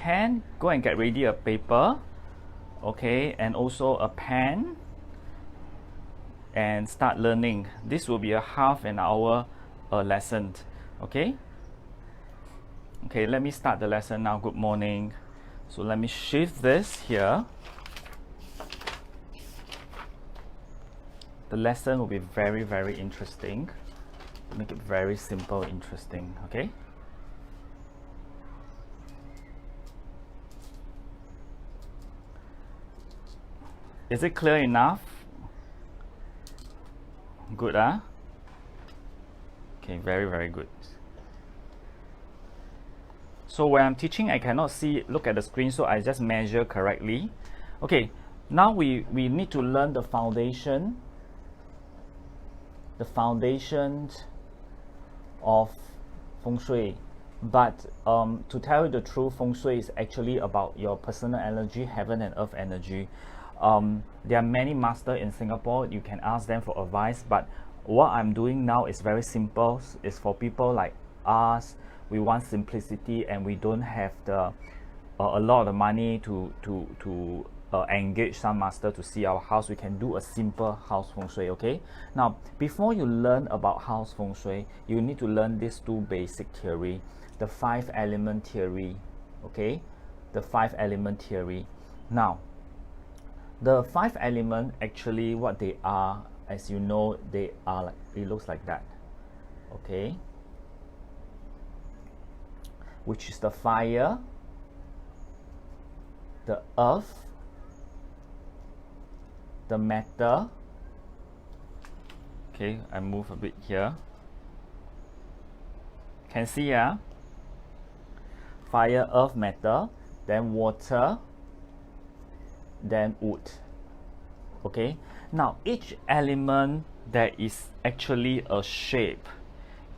can, go and get ready a paper, okay, and also a pen, and start learning. This will be a half an hour lesson, okay. Okay, let me start the lesson now. Good morning. So let me shift this here. The lesson will be very, very interesting. Make it very simple, interesting, okay? Is it clear enough? Good, huh? Okay, very, very good. So when I'm teaching, I cannot look at the screen, so I just measure correctly. Okay, now we need to learn the foundation. The foundations of Feng Shui. But to tell you the truth, Feng Shui is actually about your personal energy, heaven and earth energy. There are many masters in Singapore. You can ask them for advice, but what I'm doing now is very simple. It's for people like us. We want simplicity, and we don't have the a lot of money to engage some master to see our house. We can do a simple house Feng Shui, okay? Now, before you learn about house Feng Shui, you need to learn these two basic theory, the 5 element theory, okay? The 5 element theory. Now, the 5 element, actually what they are, as you know, they are like, it looks like that, okay? Which is the fire, the earth, the matter. Okay, I move a bit here. Can see, yeah? Fire, earth, matter, then water, then wood. Okay, now each element there is actually a shape.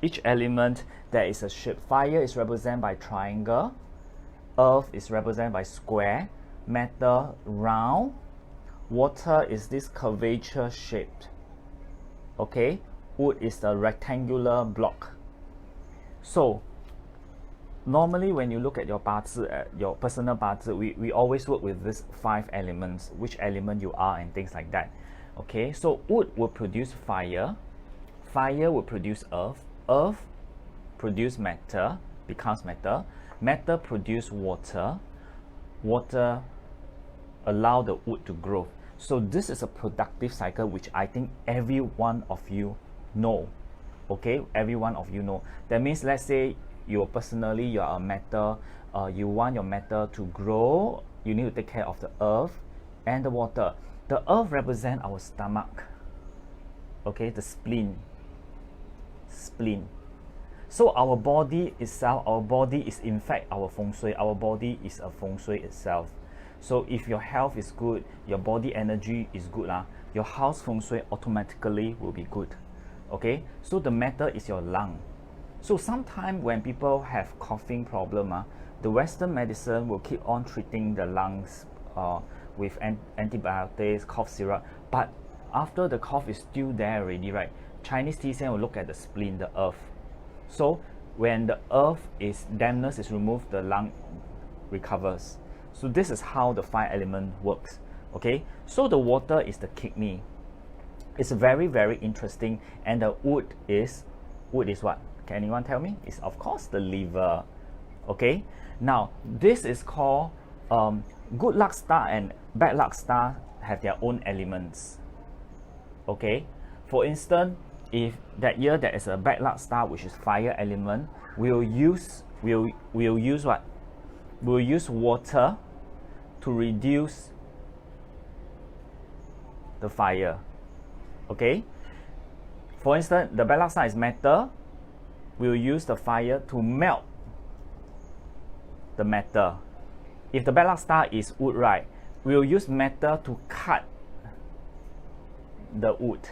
Each element there is a shape. Fire is represented by triangle, earth is represented by square, matter round, water is this curvature shaped, okay, wood is the rectangular block. So normally when you look at your 八字, your personal 八字, we always work with these 5 elements, which element you are and things like that. Okay, so wood will produce fire, fire will produce earth, earth produce matter, becomes matter, matter produce water, water allow the wood to grow. So this is a productive cycle which I think every one of you know. Okay, every one of you know. That means, let's say you personally, you are a matter, you want your matter to grow, you need to take care of the earth and the water. The earth represents our stomach, okay, the spleen. So our body itself, our body is in fact our Feng Shui. Our body is a Feng Shui itself. So if your health is good, your body energy is good, your house Feng Shui automatically will be good. Okay, so the matter is your lung. So sometimes when people have coughing problem, the Western medicine will keep on treating the lungs with antibiotics, cough syrup. But after the cough is still there already, right? Chinese TCM will look at the spleen, the earth. So when the earth is, dampness is removed, the lung recovers. So this is how the 5 element works. Okay, so the water is the kidney. It's very, very interesting. And the wood is what? Can anyone tell me? It's of course the liver. Okay, now this is called good luck star and bad luck star have their own elements. Okay, for instance, if that year there is a bad luck star which is fire element, we'll use what? We'll use water to reduce the fire. Okay, for instance, the bad luck star is metal, we'll use the fire to melt the metal. If the bad luck star is wood, right, we'll use metal to cut the wood.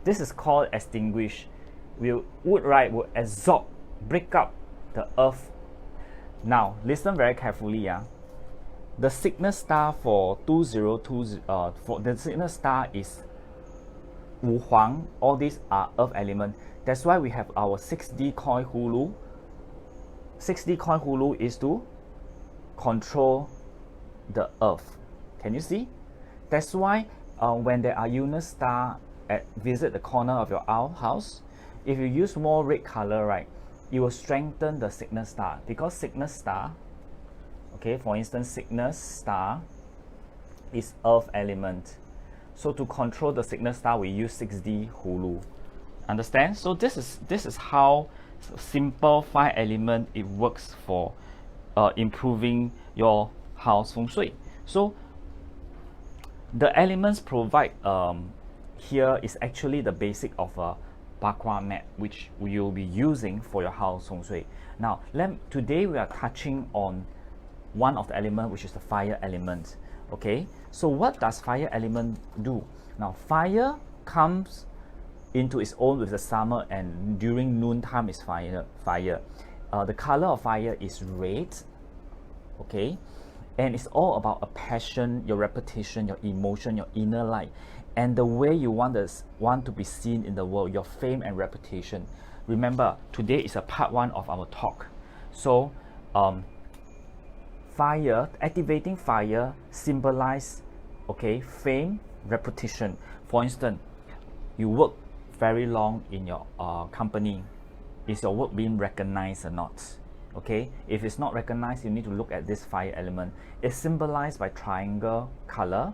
This is called extinguish. Wood, right, will absorb, break up the earth. Now listen very carefully, the signal star for 2020, for the signal star is Wu Huang. All these are earth element. That's why we have our 6D coin hulu. 6D coin hulu is to control the earth. Can you see? That's why when there are illness star visit the corner of your house, if you use more red color, right, it will strengthen the sickness star, because sickness star, okay, for instance, sickness star is earth element. So to control the sickness star, we use 6D hulu. Understand? So this is how simple 5 element it works for improving your house feng shui. So the elements provide here is actually the basic of a bakwa mat, which you'll be using for your house feng shui. Now, today we are touching on one of the elements, which is the fire element. Okay, so what does fire element do? Now, fire comes into its own with the summer, and during noontime is fire. The color of fire is red. Okay, and it's all about a passion, your reputation, your emotion, your inner light, and the way you want to be seen in the world, your fame and reputation. Remember, today is a part 1 of our talk. So fire, activating fire symbolize, okay, fame, reputation. For instance, you work very long in your company. Is your work being recognized or not? Okay, if it's not recognized, you need to look at this fire element. It's symbolized by triangle color,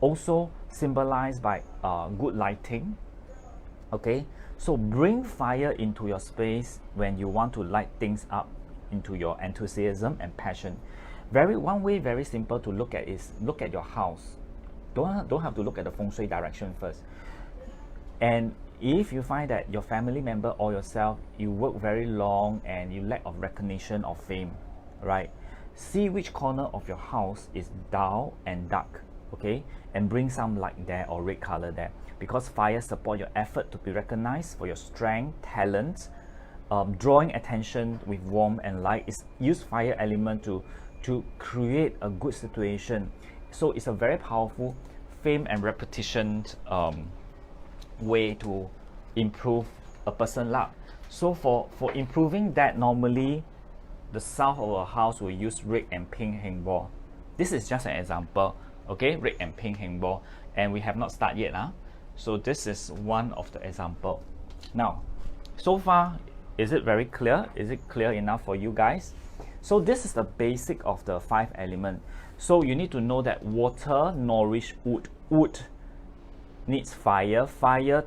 also symbolized by good lighting. Okay, so bring fire into your space when you want to light things up into your enthusiasm and passion. One way very simple to look at is look at your house. Don't have to look at the feng shui direction first. And if you find that your family member or yourself, you work very long and you lack of recognition or fame, right? See which corner of your house is dull and dark, okay? And bring some light there or red color there, because fire support your effort to be recognized for your strength, talent, drawing attention with warmth and light. Is use fire element to create a good situation. So it's a very powerful fame and reputation way to improve a person's luck. So for improving that, normally the south of a house will use red and pink hang ball. This is just an example, okay? Red and pink hang ball, and we have not started yet, huh? So this is one of the example. Now, so far, is it very clear? Is it clear enough for you guys? So this is the basic of the 5 elements. So you need to know that water nourish wood. Wood needs fire. Fire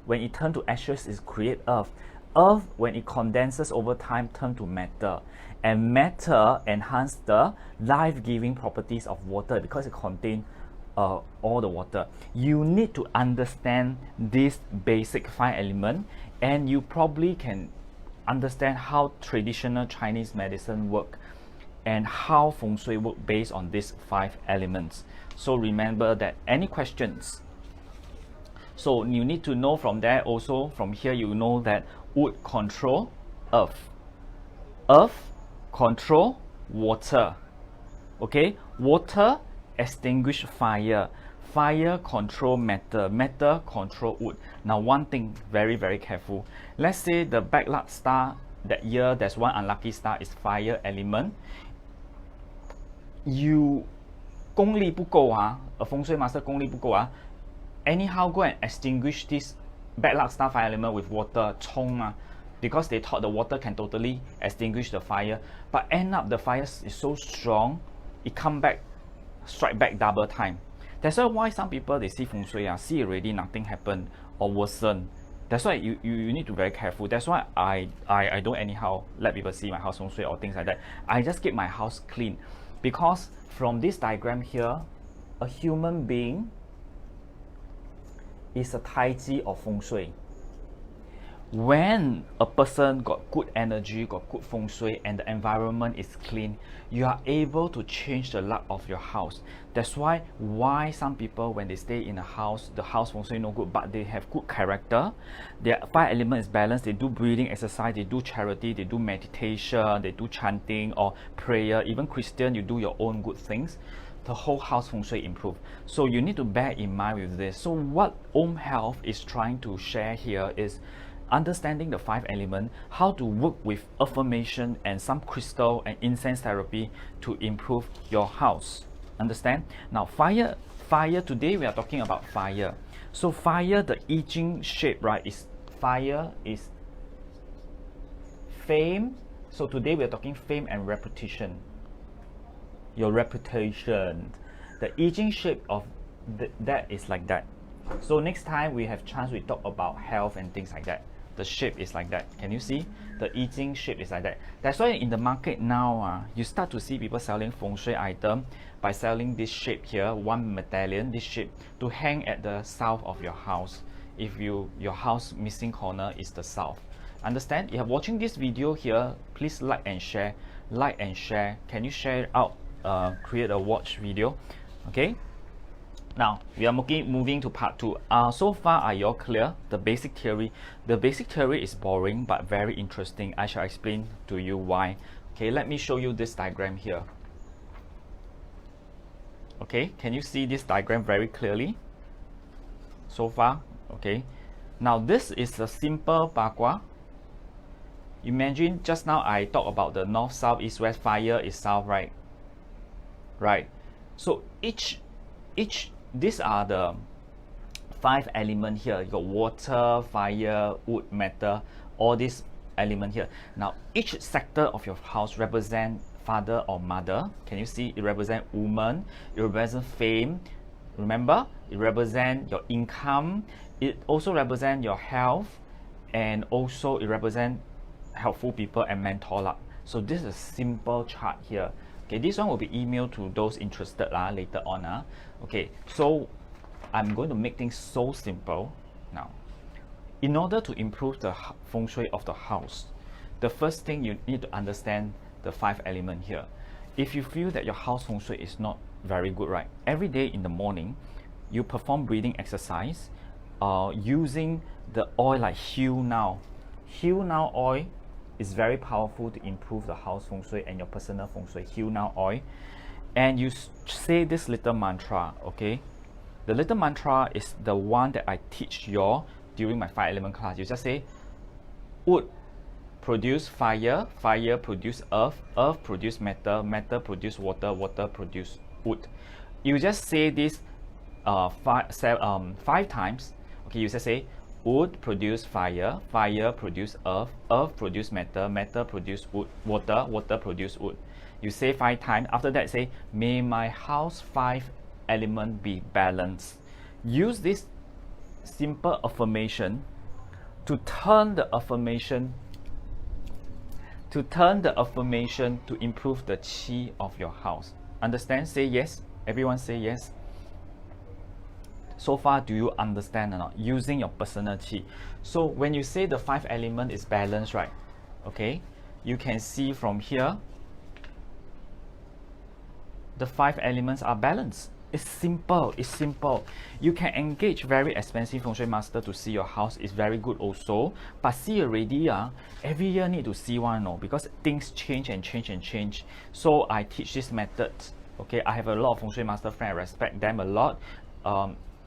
when it turns to ashes, it creates earth. Earth, when it condenses over time, turns to matter. And matter enhances the life-giving properties of water because it contains all the water. You need to understand this basic 5 elements, and you probably can understand how traditional Chinese medicine work and how feng shui work based on these 5 elements. So remember that any questions, so you need to know from there. Also from here, you know that wood control earth, earth control water, okay? Water extinguish fire, fire control matter, matter control wood. Now one thing, very careful. Let's say the bad luck star that year, there's one unlucky star is fire element. You 功力不够啊, a feng shui master 功力不够啊, anyhow go and extinguish this bad luck star fire element with water, 冲啊, because they thought the water can totally extinguish the fire, but end up the fire is so strong, it come back, strike back double time. That's why some people, they see feng shui, see already nothing happen or worsen. That's why you need to be very careful. That's why I don't anyhow let people see my house feng shui or things like that. I just keep my house clean, because from this diagram here, a human being is a taiji of feng shui. When a person got good energy, got good feng shui, and the environment is clean, you are able to change the luck of your house. That's why some people, when they stay in a house, the house feng shui no good, but they have good character, their 5 elements is balanced, they do breathing exercise, they do charity, they do meditation, they do chanting or prayer, even Christian, you do your own good things, the whole house feng shui improve. So you need to bear in mind with this. So what Om Health is trying to share here is, understanding the 5 elements, how to work with affirmation and some crystal and incense therapy to improve your house. Understand? Now fire today we are talking about fire. So fire, the I Ching shape, right, is fire is fame. So today we are talking fame and reputation. Your reputation. The I Ching shape of that is like that. So next time we have chance, we talk about health and things like that. The shape is like that. Can you see? The I Ching shape is like that. That's why in the market now, you start to see people selling feng shui item by selling this shape here, one medallion, this shape, to hang at the south of your house. If your house missing corner is the south. Understand? If you are watching this video here, please like and share. Like and share. Can you share it out? Create a watch video. Okay. Now we are moving to part 2. So far, are you all clear? The basic theory. The basic theory is boring but very interesting. I shall explain to you why. Okay, let me show you this diagram here. Okay, can you see this diagram very clearly? So far, okay. Now this is a simple bagua. Imagine just now I talked about the north, south, east, west. Fire is south, right? Right. So these are the 5 elements here. You got water, fire, wood, metal, all these elements here. Now each sector of your house represent father or mother. Can you see? It represents woman, it represents fame. Remember, it represents your income. It also represents your health, and also it represents helpful people and mentor luck. So this is a simple chart here. Okay, this one will be emailed to those interested later on. Okay, so I'm going to make things so simple now. In order to improve the feng shui of the house, the first thing you need to understand the 5 elements here. If you feel that your house feng shui is not very good, right? Every day in the morning, you perform breathing exercise using the oil like Heal Now. Heal Now oil is very powerful to improve the house feng shui and your personal feng shui. Heal Now oil. And you say this little mantra, okay? The little mantra is the one that I teach you all during my 5 element class. You just say, wood produce fire, fire produce earth, earth produce metal, metal produce water, water produce wood. You just say this 5 times. Okay, you just say wood produce fire, fire produce earth, earth produce metal, metal produce wood, water, water produce wood. You say 5 times. After that, say, may my house 5 element be balanced. Use this simple affirmation to turn the affirmation to improve the qi of your house. Understand? Say yes. Everyone say yes. So far, do you understand or not? Using your personal qi. So when you say the 5 element is balanced, right? Okay, you can see from here, the 5 elements are balanced. It's simple. It's simple. You can engage very expensive feng shui master to see your house. Is very good also. But see already, every year need to see one, because things change and change and change. So I teach this method. Okay, I have a lot of feng shui master friends. I respect them a lot.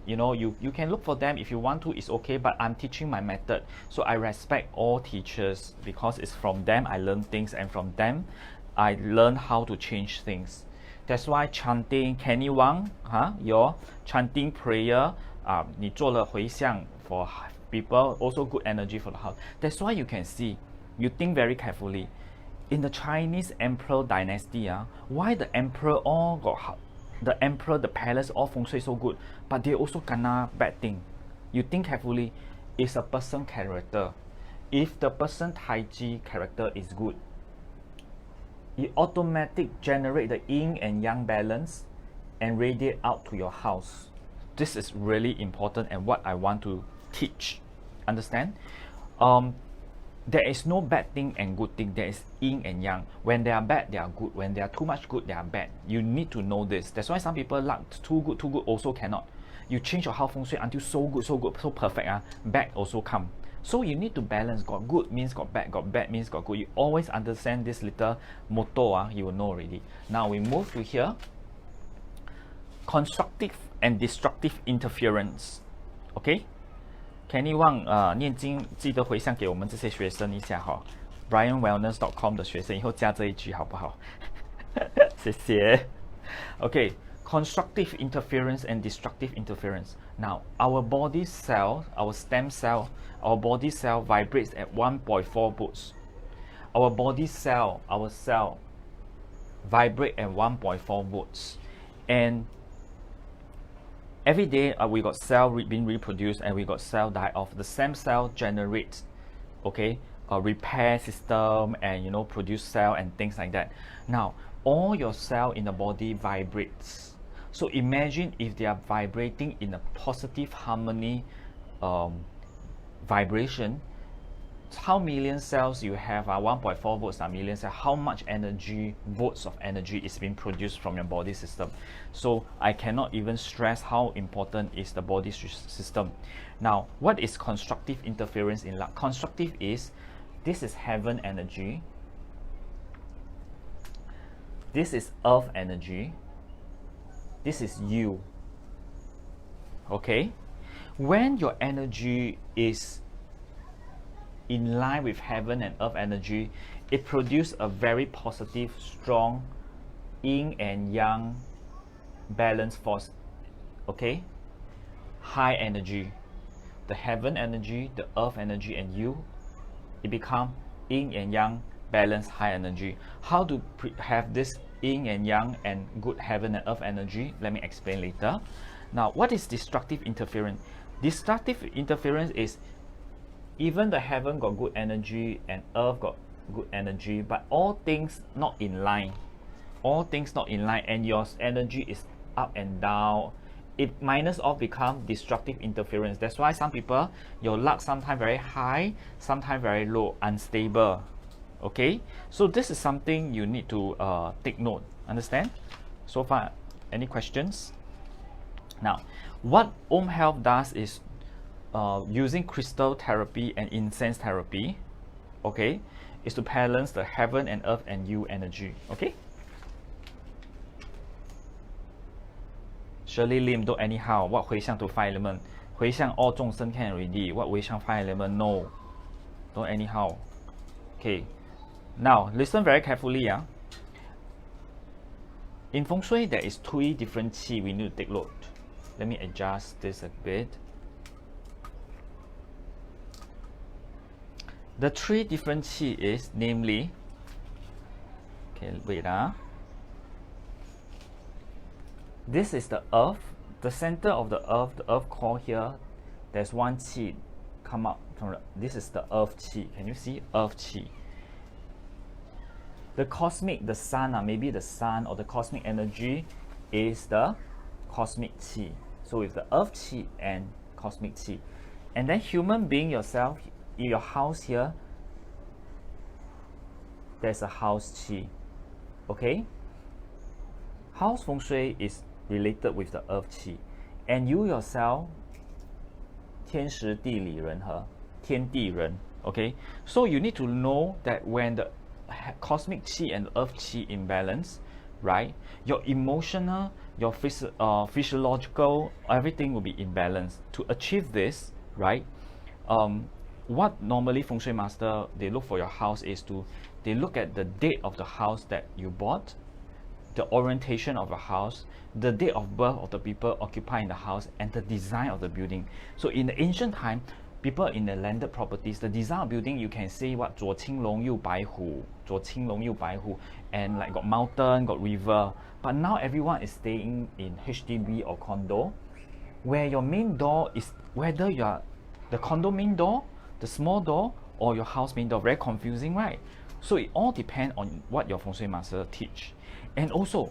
You know, you can look for them if you want to. It's okay. But I'm teaching my method, so I respect all teachers because it's from them I learn things, and from them I learn how to change things. That's why chanting, Kenny Wang, your chanting prayer, 你做了回向 for people, also good energy for the house. That's why you can see, you think very carefully. In the Chinese emperor dynasty, why the emperor all got, the emperor, the palace, all feng shui so good, but they also kena bad thing. You think carefully, it's a person character. If the person Tai Chi character is good, it automatically generate the yin and yang balance and radiate out to your house. This is really important and what I want to teach. Understand? There is no bad thing and good thing. There is yin and yang. When they are bad, they are good. When they are too much good, they are bad. You need to know this. That's why some people like too good also cannot. You change your house feng shui until so good, so perfect. Bad also come. So you need to balance. Got good means got bad means got good. You always understand this little motto, you will know already. Now we move to here. Constructive and destructive interference. Okay? Kenny Wang 念经记得回向给我们这些学生一下哈。BrianWellness.com 的学生以后加这一句好不好？谢谢。Okay, constructive interference and destructive interference. Now, our body cell, our stem cell, our body cell vibrates at 1.4 volts. Our body cell, our cell, vibrate at 1.4 volts. And every day we got cell being reproduced and we got cell die off. The stem cell generates, okay, a repair system and produce cell and things like that. Now, all your cell in the body vibrates. So imagine if they are vibrating in a positive harmony vibration. How million cells you have 1.4 volts are million cells. How much energy, volts of energy is being produced from your body system. So I cannot even stress how important is the body system. Now, what is constructive interference in love? Constructive is, this is heaven energy, this is earth energy, this is you. Okay, when your energy is in line with heaven and earth energy, it produces a very positive, strong yin and yang balance force. Okay, high energy, the heaven energy, the earth energy, and you, it become yin and yang balance, high energy. How to have this yin and yang and good heaven and earth energy? Let me explain later. Now, what is destructive interference? Destructive interference is, even the heaven got good energy and earth got good energy, but all things not in line. All things not in line, and your energy is up and down. It minus off become destructive interference. That's why some people, your luck sometimes very high, sometimes very low, unstable. Okay, so this is something you need to take note. Understand? So far, any questions? Now, what Om Health does is using crystal therapy and incense therapy, okay, is to balance the heaven and earth and you energy. Okay. Shirley Lim, don't anyhow. What 回向 to 5 element? 回向 all 众生 can already. What 回向 5 element? No. Don't anyhow. Okay. Now listen very carefully. In Feng Shui, there is 3 different qi we need to take note. Let me adjust this a bit. The 3 different qi is, namely, okay, wait. This is the earth, the center of the earth core here. There's one qi come up from this is the earth qi. Can you see earth qi? The cosmic, the sun, maybe the sun or the cosmic energy is the cosmic qi. So with the earth qi and cosmic qi, and then human being yourself, in your house here, there's a house qi. Okay, house feng shui is related with the earth qi, and you yourself, 天时地利人和，天地人. Okay, so you need to know that when the cosmic qi and earth qi imbalance, right, your emotional, your physiological, everything will be imbalanced. To achieve this, right, what normally feng shui master, they look for your house is they look at the date of the house that you bought, the orientation of the house, the date of birth of the people occupying the house, and the design of the building. So in the ancient time, people in the landed properties, the design of building, you can say what 左青龙右白虎, 左青龙右白虎, and like got mountain, got river. But now everyone is staying in HDB or condo, where your main door is whether you are the condo main door, the small door, or your house main door. Very confusing, right? So it all depends on what your feng shui master teach. And also,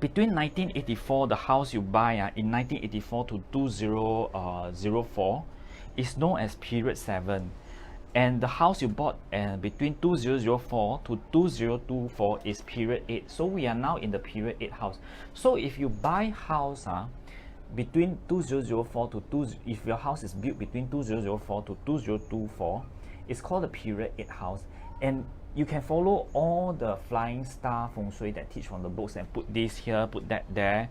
between 1984, the house you buy in 1984 to 2004 is known as period 7, and the house you bought between 2004 to 2024 is period 8. So we are now in the period 8 house. So if you buy house between 2004 to if your house is built between 2004 to 2024, it's called the period 8 house. And you can follow all the flying star feng shui that teach from the books and put this here, put that there.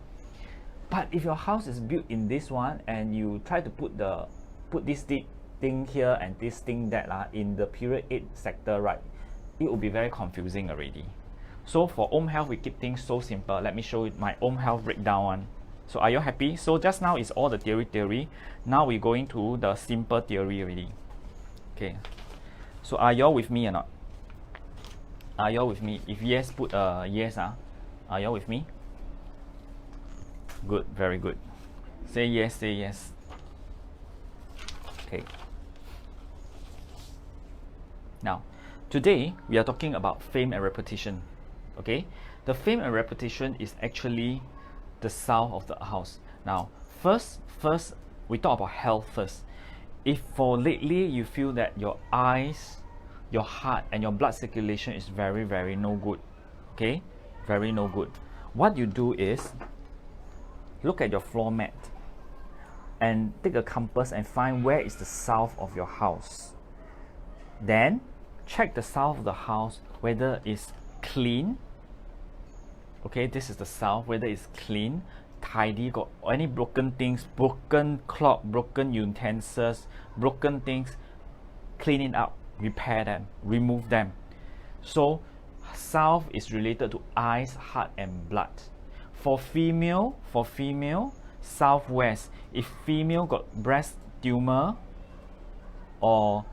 But if your house is built in this one and you try to put this thing here and this thing that in the period 8 sector, right, it will be very confusing already. So for home health, we keep things so simple. Let me show you my home health breakdown one. So are you happy? So just now is all the theory. Now we're going to the simple theory already. Okay. So are y'all with me or not? Are y'all with me? If yes, put a yes. Are y'all with me? Good, very good. Say yes, say yes. Okay. Now, today we are talking about fame and repetition. Okay, the fame and repetition is actually the sound of the house. Now, first we talk about health first. If for lately you feel that your eyes, your heart, and your blood circulation is very no good, okay, very no good, what you do is look at your floor mat and take a compass and find where is the south of your house. Then check the south of the house whether it's clean. Okay, this is the south, whether it's clean, tidy, got any broken things, broken clock, broken utensils, broken things, clean it up, repair them, remove them. So south is related to eyes, heart, and blood. For female, southwest. If female got breast tumor, or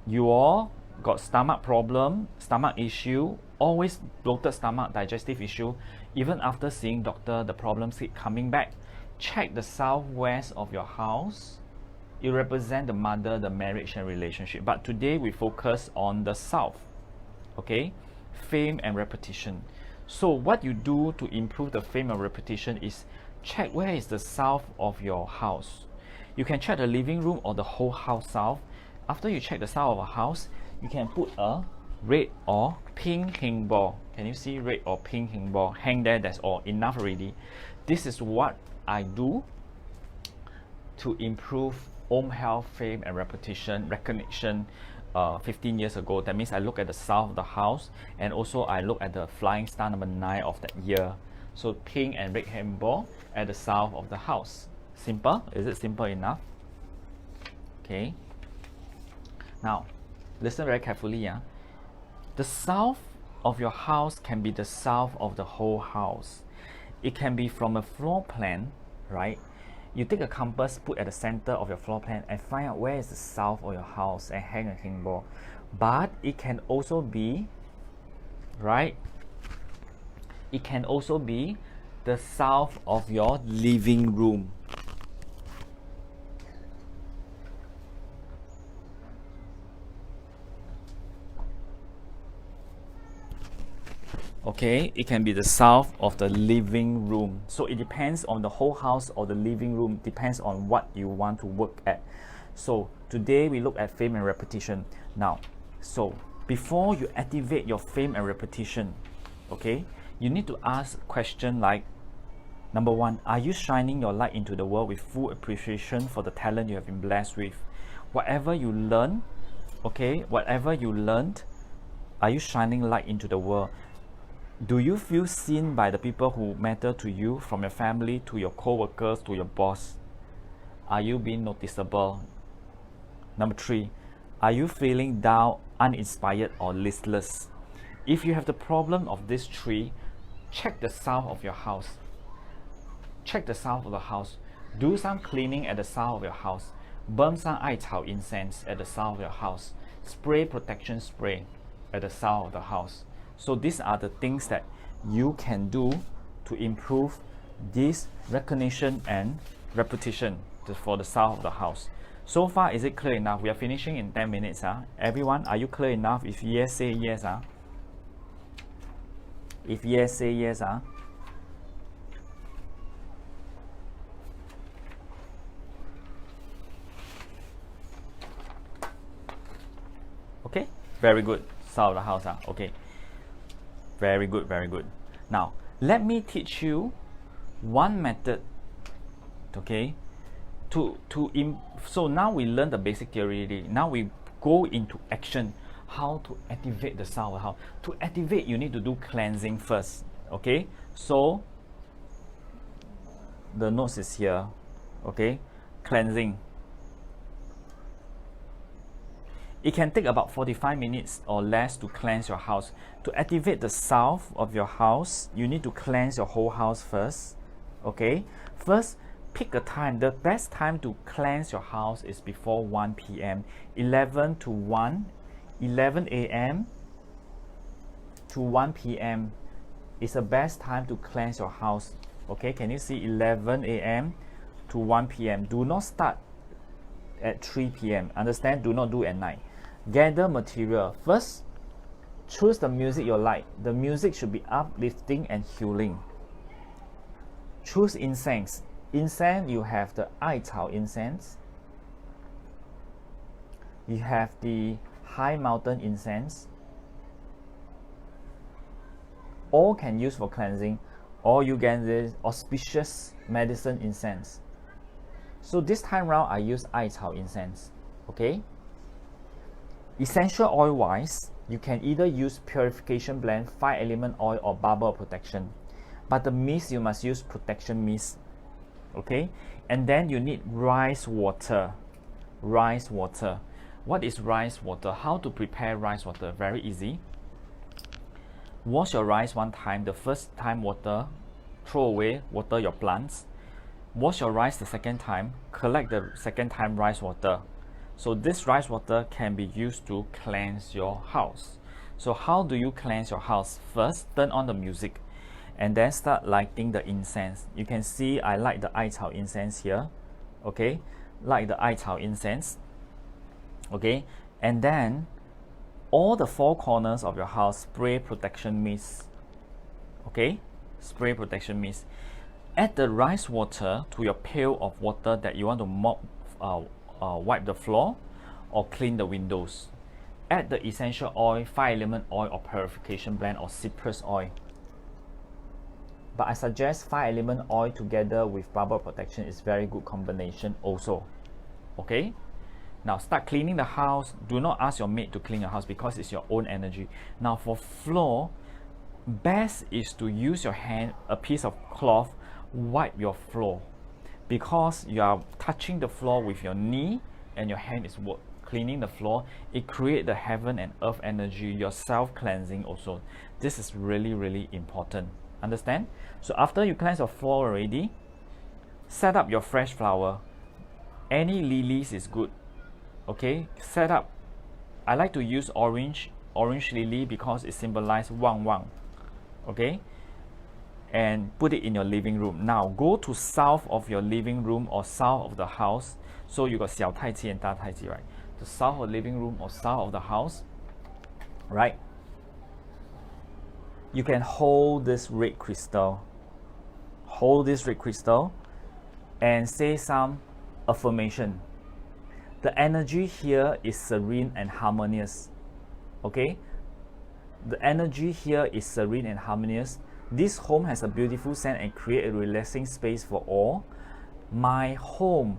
you all got stomach problem, stomach issue, always bloated stomach, digestive issue, even after seeing doctor, the problems keep coming back, check the southwest of your house. It represents the mother, the marriage and relationship. But today we focus on the south. Okay, fame and repetition. So what you do to improve the fame and repetition is check where is the south of your house. You can check the living room or the whole house south. After you check the south of a house, you can put a red or pink hang ball. Can you see red or pink hang ball? Hang there, that's all, enough already. This is what I do to improve home health, fame and repetition, recognition 15 years ago. That means I look at the south of the house, and also I look at the flying star number 9 of that year. So pink and red hang ball at the south of the house. Simple? Is it simple enough? Okay. Now, listen very carefully. The south of your house can be the south of the whole house. It can be from a floor plan, right? You take a compass, put at the center of your floor plan and find out where is the south of your house and hang a hang ball. But it can also be, right? It can also be the south of your living room. Okay, it can be the south of the living room. So it depends on the whole house or the living room, depends on what you want to work at. So today we look at fame and repetition. Now, so before you activate your fame and repetition, okay, you need to ask a question like, number 1, are you shining your light into the world with full appreciation for the talent you have been blessed with? Whatever you learn, okay, whatever you learned, are you shining light into the world? Do you feel seen by the people who matter to you, from your family to your co-workers to your boss? Are you being noticeable? Number 3, are you feeling down, uninspired or listless? If you have the problem of these 3, check the south of your house. Check the south of the house. Do some cleaning at the south of your house. Burn some 艾草 incense at the south of your house. Spray protection spray at the south of the house. So these are the things that you can do to improve this recognition and repetition for the south of the house. So far, is it clear enough? We are finishing in 10 minutes. Everyone, are you clear enough? If yes, say yes. If yes, say yes. Okay, very good. South of the house. Okay. Very good, very good. Now, let me teach you one method, okay, so now we learn the basic theory already. Now we go into action, how to activate the south of the house. To activate, you need to do cleansing first, okay? So, the notes is here. Okay, cleansing. It can take about 45 minutes or less to cleanse your house. To activate the south of your house, you need to cleanse your whole house first. Okay, first pick a time. The best time to cleanse your house is before 1 p.m. 11 to 1, 11 a.m. to 1 p.m. is the best time to cleanse your house. Okay, can you see 11 a.m. to 1 p.m. Do not start at 3 p.m. Understand? Do not do at night. Gather material. First, choose the music you like. The music should be uplifting and healing. Choose incense. Incense, you have the 艾草 incense. You have the high mountain incense. All can use for cleansing, or you get the auspicious medicine incense. So this time round, I use 艾草 incense. Okay. Essential oil wise, you can either use purification blend, 5-element oil, or bubble protection. But the mist, you must use protection mist. Okay. And then you need rice water. Rice water. What is rice water? How to prepare rice water? Very easy. Wash your rice one time. The first time water, throw away, water your plants. Wash your rice the second time, collect the second time rice water. So this rice water can be used to cleanse your house. So how do you cleanse your house? First, turn on the music and then start lighting the incense. You can see I light the 艾草 incense here. Okay, light the 艾草 incense. Okay, and then all the four corners of your house, spray protection mist. Okay, spray protection mist. Add the rice water to your pail of water that you want to mop, wipe the floor or clean the windows. Add the essential oil, 5-element oil or purification blend or citrus oil. But I suggest 5-element oil together with bubble protection is very good combination also. Okay. Now start cleaning the house. Do not ask your maid to clean your house because it's your own energy. Now for floor, best is to use your hand, a piece of cloth, wipe your floor, because you are touching the floor with your knee and your hand is cleaning the floor. It creates the heaven and earth energy, your self-cleansing also. This is really, really important. Understand? So after you cleanse your floor already, set up your fresh flower. Any lilies is good. Okay, set up. I like to use orange lily because it symbolizes Wang Wang. Okay, and put it in your living room. Now go to south of your living room or south of the house. So you got 小太极 and 大太极, right? The south of the living room or south of the house, right? You can hold this red crystal. Hold this red crystal and say some affirmation. The energy here is serene and harmonious. Okay? The energy here is serene and harmonious. This home has a beautiful scent and create a relaxing space for all. My home,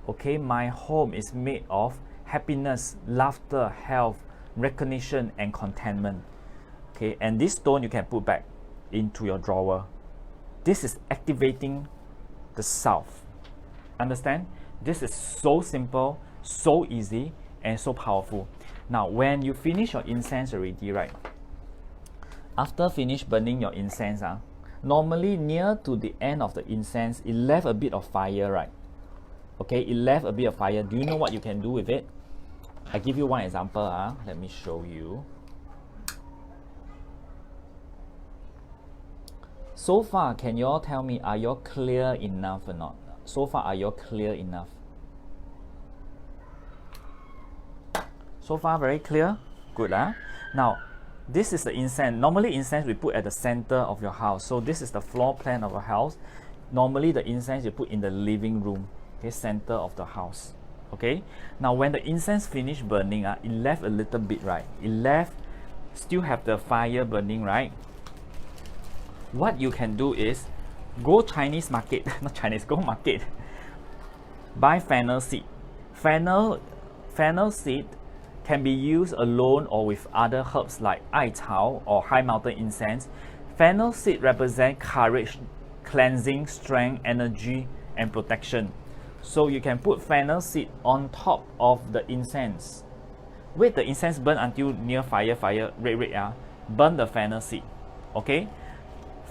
okay, my home is made of happiness, laughter, health, recognition, and contentment. Okay, and this stone you can put back into your drawer. This is activating the south. Understand? This is so simple, so easy, and so powerful. Now, when you finish your incense already, right? After finish burning your incense, normally near to the end of the incense, it left a bit of fire, right? Okay, it left a bit of fire. Do you know what you can do with it? I give you one example. Let me show you. So far, can you all tell me, are you all clear enough or not? So far, are you all clear enough? So far, very clear? Good. Now, this is the incense. Normally, incense we put at the center of your house. So this is the floor plan of a house. Normally, the incense you put in the living room, okay, center of the house. Okay. Now, when the incense finished burning, it left a little bit, right? It left, still have the fire burning, right? What you can do is go Chinese market, not Chinese, go market. Buy fennel seed. Fennel seed can be used alone or with other herbs like 艾草 or high mountain incense. Fennel seed represent courage, cleansing, strength, energy, and protection. So you can put fennel seed on top of the incense. Wait the incense burn until near fire, red, burn the fennel seed, okay?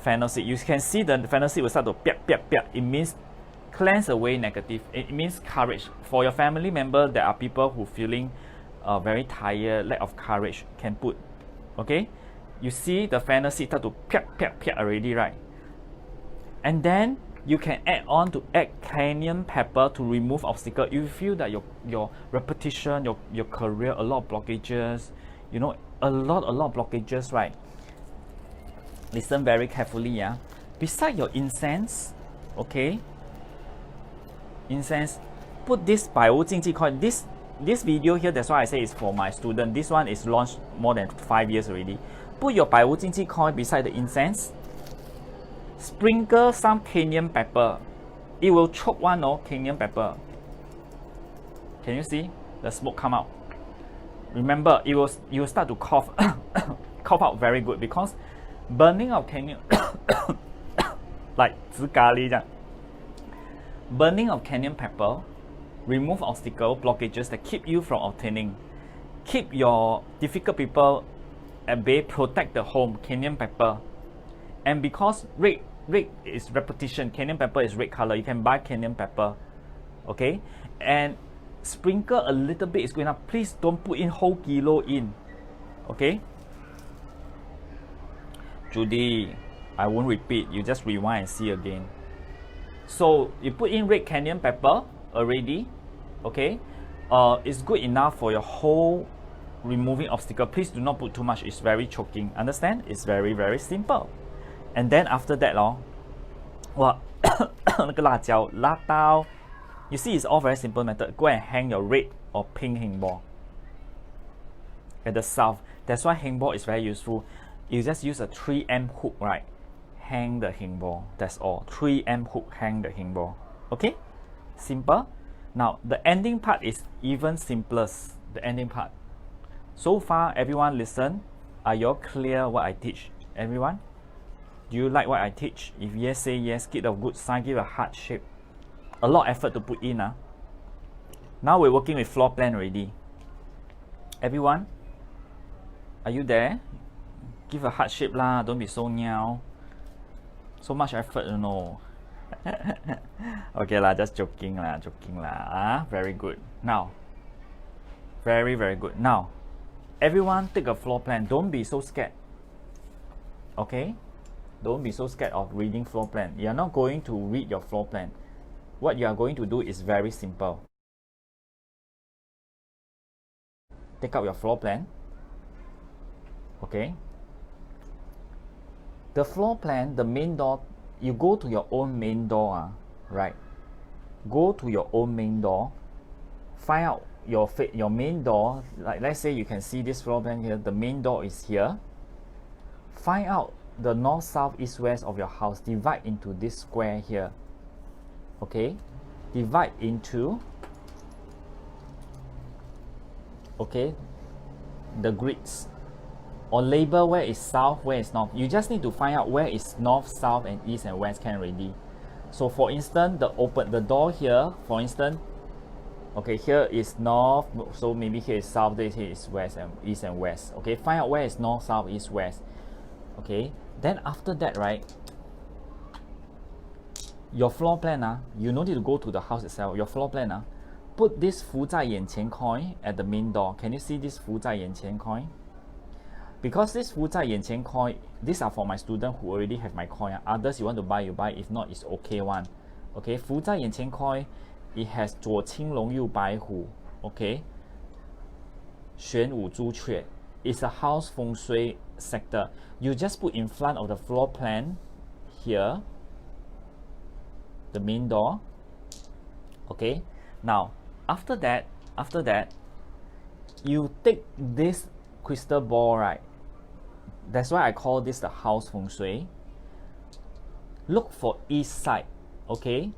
Fennel seed, you can see the fennel seed will start to piak. It means cleanse away negative. It means courage. For your family member, there are people who feeling very tired, lack of courage, can put, okay? You see the fennel seed start to piak already, right? And then you can add cayenne pepper to remove obstacle. If you feel that your repetition, your career, a lot of blockages, you know, a lot of blockages, right? Listen very carefully, yeah. Beside your incense, okay, incense, put this 百无禁忌 coin. This video here, that's why I say it's for my student. This one is launched more than 5 years already. Put your 百无禁忌 coin beside the incense. Sprinkle some cayenne pepper. It will choke one, no, cayenne pepper. Can you see the smoke come out? Remember, you will start to cough, cough out very good, because burning of cayenne, like 紫咖喱这样. Burning of cayenne pepper remove obstacle blockages that keep you from obtaining. Keep your difficult people at bay. Protect the home. Cayenne pepper. And because red is repetition, cayenne pepper is red color, you can buy cayenne pepper, okay? And sprinkle a little bit is good enough. Please don't put in whole kilo in, okay? Judy, I won't repeat, you just rewind and see again. So you put in red cayenne pepper already, okay? It's good enough for your whole removing obstacle. Please do not put too much, it's very choking. Understand? It's very simple. And then after that, wow, 那个辣椒, 辣刀. You see, it's all very simple method. Go and hang your red or pink hang ball at the south. That's why hang ball is very useful. You just use a 3M hook, right? Hang the hang ball. That's all. 3M hook, hang the hang ball. Okay? Simple. Now, the ending part is even simpler. The ending part. So far, everyone listen. Are you all clear what I teach? Everyone? Do you like what I teach? If yes, say yes. Give a good sign. Give a heart shape. A lot of effort to put in. Now we're working with floor plan already. Everyone? Are you there? Give a heart shape lah. Don't be so niao. So much effort, you know. Okay lah, just joking lah. Very good. Now, very good. Now, everyone take a floor plan. Don't be so scared. Okay? Don't be so scared of reading floor plan. You are not going to read your floor plan. What you are going to do is very simple. Take out your floor plan. Okay? The floor plan, the main door, you go to your own main door, right? Go to your own main door. Find out your main door. Like, let's say you can see this floor plan here. The main door is here. Find out the north, south, east, west of your house. Divide into this square here. Okay? Divide into, okay, the grids. Or label where is south, where is north. You just need to find out where is north, south, and east and west can already. So for instance, the door here, for instance, okay, here is north, so maybe here is south, here is west and east and west. Okay, find out where is north, south, east, west. Okay, then after that, right, your floor plan, you don't need to go to the house itself. Your floor plan, put this 福在眼前 coin at the main door. Can you see this 福在眼前 coin? Because this 福在眼前 coin, these are for my student who already have my coin. Others you want to buy, you buy. If not, it's okay one. Okay, 福在眼前 coin, it has 左青龙右白虎. Okay, 玄武朱雀. It's a house feng shui sector. You just put in front of the floor plan here, the main door. Okay, now after that, you take this crystal ball, right? That's why I call this the house feng shui. Look for east side. Okay,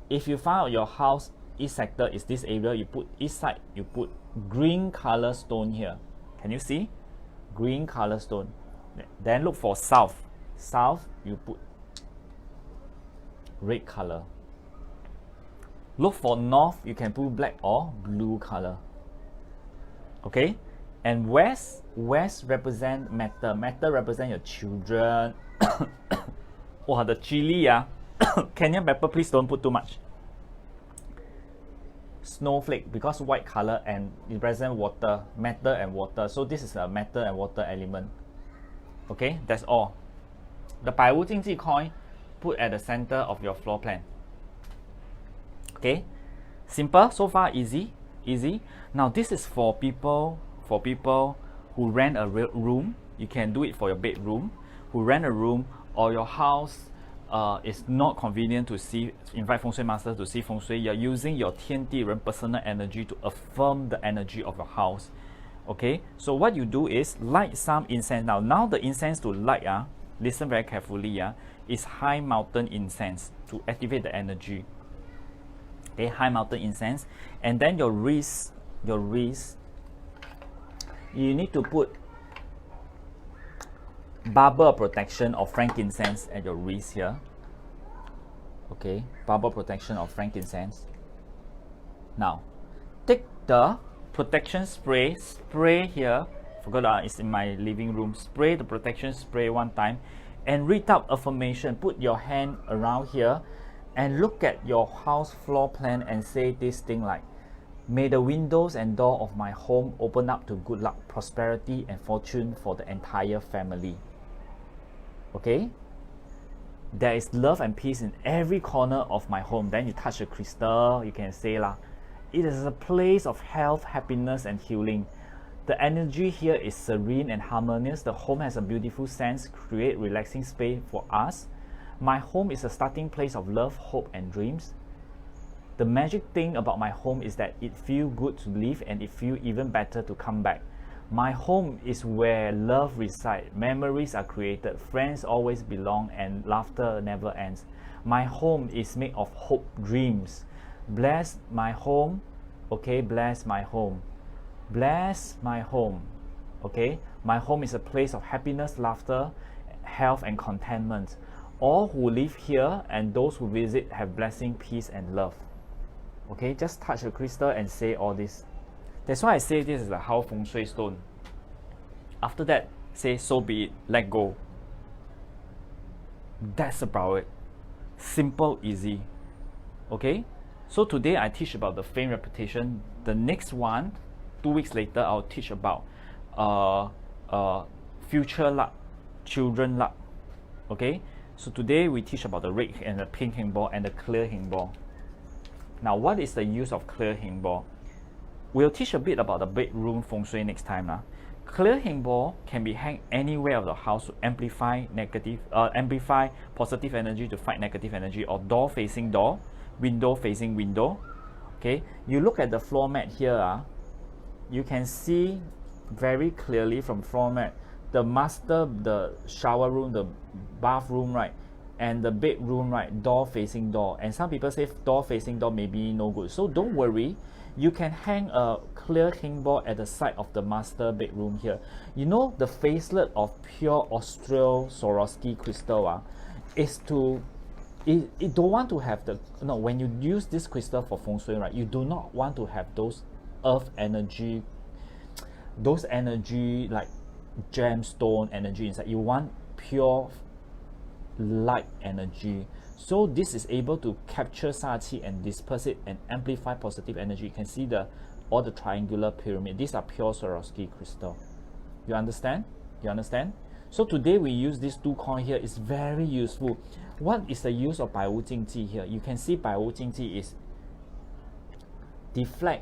if you find out your house east sector is this area, you put east side, you put green color stone here. Can you see? Green color stone. Then look for south. You put red color. Look for north, you can put black or blue color. Okay, and west represent matter. Matter represent your children. Wow, the chili Kenyan pepper, please don't put too much. Snowflake, because white color and it represent water, matter and water. So this is a matter and water element. Okay, that's all. The 百无禁忌 coin, put at the center of your floor plan. Okay, simple so far, easy. Now this is for people who rent a room. You can do it for your bedroom. Who rent a room, or your house is not convenient to invite feng shui master to see feng shui. You're using your 天地人 personal energy to affirm the energy of your house. Okay, so what you do is light some incense. Now the incense to light, listen very carefully, is high mountain incense to activate the energy. Okay, high mountain incense. And then your wrist, you need to put bubble protection of frankincense at your wrist here. Okay, bubble protection of frankincense. Now take the protection spray here. Forgot it's in my living room. Spray the protection spray one time and read out affirmation. Put your hand around here and look at your house floor plan and say this thing like, may the windows and door of my home open up to good luck, prosperity and fortune for the entire family. Okay, there is love and peace in every corner of my home. Then you touch a crystal, you can say lah, it is a place of health, happiness and healing. The energy here is serene and harmonious. The home has a beautiful sense, create relaxing space for us. My home is a starting place of love, hope and dreams. The magic thing about my home is that it feels good to live and it feels even better to come back. My home is where love resides, memories are created, friends always belong and laughter never ends. My home is made of hope, dreams. Bless my home, okay, bless my home. Bless my home, okay. My home is a place of happiness, laughter, health and contentment. All who live here and those who visit have blessing, peace and love. Okay, just touch a crystal and say all this. That's why I say this is a house feng shui stone. After that, say so be it, let go. That's about it. Simple, easy. Okay, so today I teach about the fame reputation. The next one, 2 weeks later, I'll teach about future luck, children luck. Okay, so today we teach about the red and the pink hing ball and the clear hing ball. Now, what is the use of clear hing ball? We'll teach a bit about the bedroom feng shui next time. Clear hing ball can be hanged anywhere of the house to amplify positive energy, to fight negative energy, or door facing door, window facing window. Okay, you look at the floor mat here. You can see very clearly from floor mat the master, the shower room, the bathroom, right, and the bedroom, right, door facing door. And some people say door facing door may be no good, so don't worry. You can hang a clear hing ball at the side of the master bedroom here. You know, the facelet of pure Austral Swarovski crystal is to, it don't want to have the, no, when you use this crystal for feng shui, right, you do not want to have those earth energy, those energy like gemstone energy inside. You want pure light energy. So this is able to capture Sa-Qi and disperse it and amplify positive energy. You can see all the triangular pyramid. These are pure Swarovski crystal. You understand? You understand? So today we use these two coins here. It's very useful. What is the use of 百无禁忌 here? You can see 百无禁忌 is deflect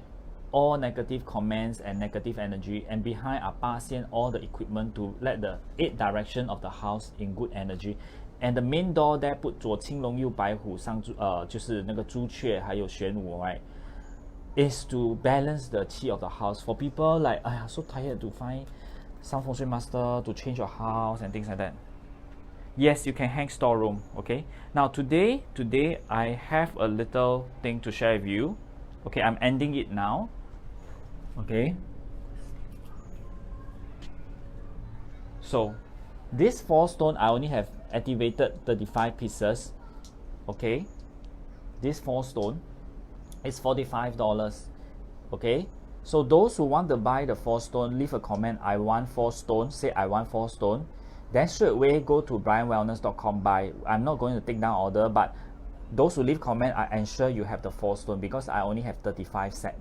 all negative comments and negative energy, and behind are 八仙 all the equipment to let the 8 direction of the house in good energy. And the main door there put 左青龙右白虎上就是那个朱雀还有玄武 right, is to balance the qi of the house. For people like so tired to find some feng shui master to change your house and things like that. Yes, you can hang storeroom. Okay, now today I have a little thing to share with you. Okay, I'm ending it now. Okay, so this 4 stone I only have activated 35 pieces. Okay, this 4 stone is $45. Okay, so those who want to buy the 4 stone, leave a comment, I want 4 stone, say I want 4 stone, then straight away go to brianwellness.com buy. I'm not going to take down order, but those who leave comment, I ensure you have the 4 stone because I only have 35 sets.